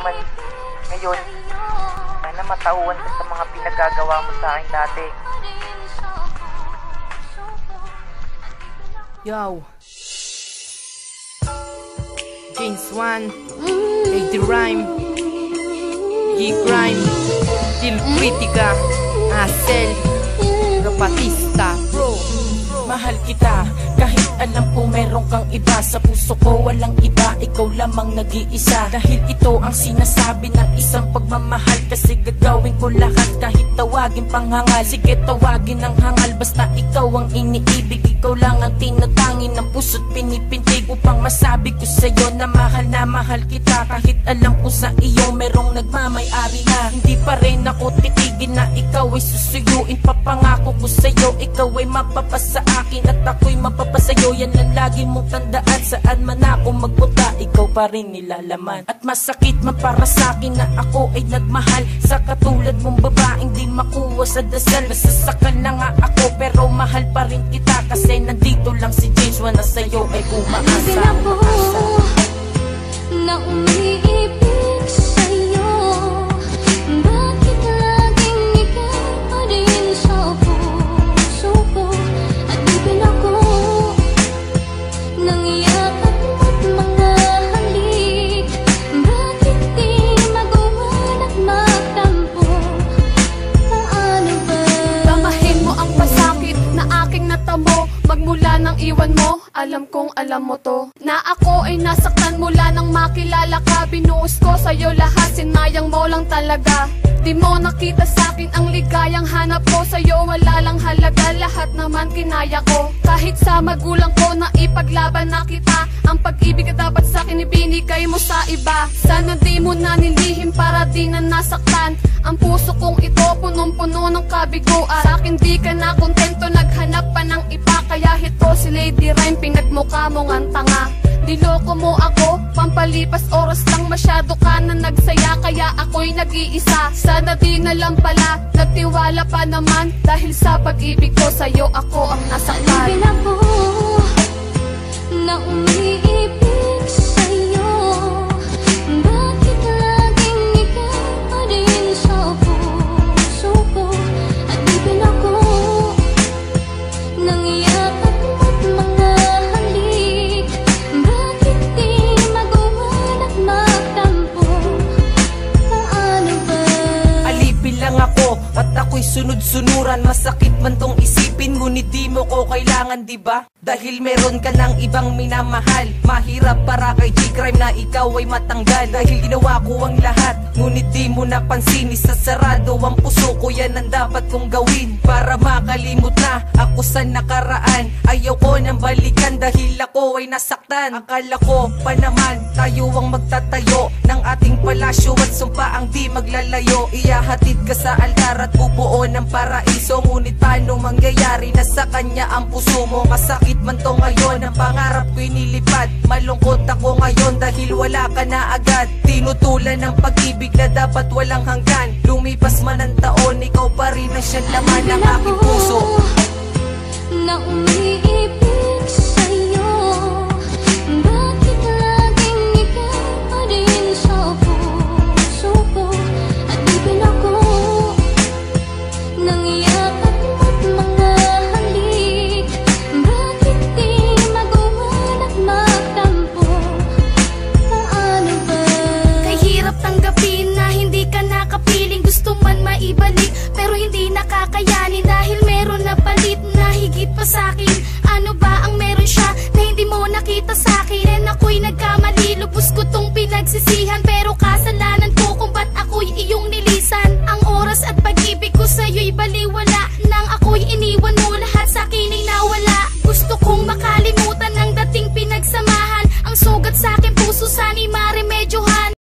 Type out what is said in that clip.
naman ngayon, sana matauhan ka sa mga pinagagawa mo sa akin dati. Yo, James Wan, AD Rhyme, G-Crime, Till Critica, Asel, Rapatista, bro. Mahal kita, kahit alam ko meron kang iba. Sa puso ko walang iba, ikaw lamang nag-iisa. Dahil ito ang sinasabi ng isang pagmamahal. Kasi gagawin ko lahat kahit tawagin pang hangal. Sige tawagin ng hangal, basta ikaw ang iniibig. Ikaw lang ang tinatangin ng puso't pinipintig. Upang masabi ko sa'yo na mahal kita. Kahit alam ko sa iyo merong nagmamay-ari na. Hindi pa rin ako titigin na ikaw ay susuyuin. Papangako ko sa'yo, ikaw ay mapapasa akin at ako'y mapapasayo. Yan ang lagi mong tandaan, saan man ako magpunta, ikaw pa rin nilalaman. At masakit man para sa'kin na ako ay nagmahal sa katulad mong babaeng di makuha sa dasal. Nasasakal na nga ako pero mahal pa rin kita. Kasi nandito lang si James Wan na sa'yo ay umaasa. Isipin ako na umiibig sa'yo. Bakit laging ikaw pa rin sa puso ko? At ipin ako ng yakap mo't mga halik. Bakit di magawan at magtampo? Paano ba? Tamahin mo ang pasakit na aking natamo. Magmula nang iwan mo, alam kong alam mo to. Na ako ay nasaktan mula nang makilala ka. Binuhos ko sa'yo lahat, sinayang mo lang talaga. Di mo nakita sa'kin ang ligayang hanap ko. Sa'yo wala lang halaga, lahat naman kinaya ko. Kahit sa magulang ko na ipaglaban na kita. Ang pag-ibig na dapat sa'kin ibinigay mo sa iba. Sana di mo na nilihim para di na nasaktan. Ang puso kong ito punong-puno ng kabiguan. Sa'kin di ka na kontento, naghanap pa ng iba. Kaya hito si Lady Rhyme, pinagmukha mong ang tanga. Niloko mo ako, pampalipas oras lang. Masyado ka na nagsaya, kaya ako'y nag-iisa. Sana di na lang pala, nagtiwala pa naman. Dahil sa pag-ibig ko sa'yo, ako ang nasaktan. Isipin ako na umiibig sa'yo. Bakit laging ikaw pa rin sa puso ko? At ipin ako ng yakap mo't mga halik. Bakit di magawan at magtampo? Paano ba? Alipin lang ako at ako'y sunod-sunuran. Masakit man tong isipin, ngunit di mo ko kailangan, diba? Dahil meron ka ng ibang minamahal. Mahirap para kay G-Crime na ikaw ay matanggal. Dahil ginawa ko ang lahat, ngunit di mo napansin. Isasarado ang puso ko, yan ang dapat kong gawin. Para makalimot na ako sa nakaraan. Ayaw ko nang balikan dahil ako ay nasaktan. Akala ko pa naman tayo ang magtatayo ng ating palasyo at sumpa ang di maglalayo. Iyahatid ka sa altar at bubuo ng paraiso. Ngunit paano mangyayari na sa kanya ang puso mo? Masakit man to ngayon, ang pangarap ko'y nilipad. Malungkot ako ngayon dahil wala ka na agad. Tinutulan ng pag-ibig na dapat walang hanggan. Lumipas man ang taon, ikaw pa rin ang siyang laman ng aking puso. Na umiibig sa'yo. Bakit laging ikaw pa rin sa puso ko? At ipin ako ng yakap mo't mga halik. Bakit di magawan at magtampo? Paano ba? Kay hirap tanggapin na hindi ka nakapiling. Gusto man maibalik pero hindi nakakayanin. Dahil meron na palit na higit pa sa'kin. Ano ba ang meron siya na hindi mo nakita sa'kin? And ako'y nagkamali, lubos ko tong pinagsisihan. Pero kasalanan ko kung ba't ako'y iyong nilisan. Ang oras at pag-ibig ko sa'yo'y baliwala. Nang ako'y iniwan mo, lahat sa'kin ay nawala. Gusto kong makalimutan ang dating pinagsamahan. Ang sugat sa'kin puso sana'y maremedyohan.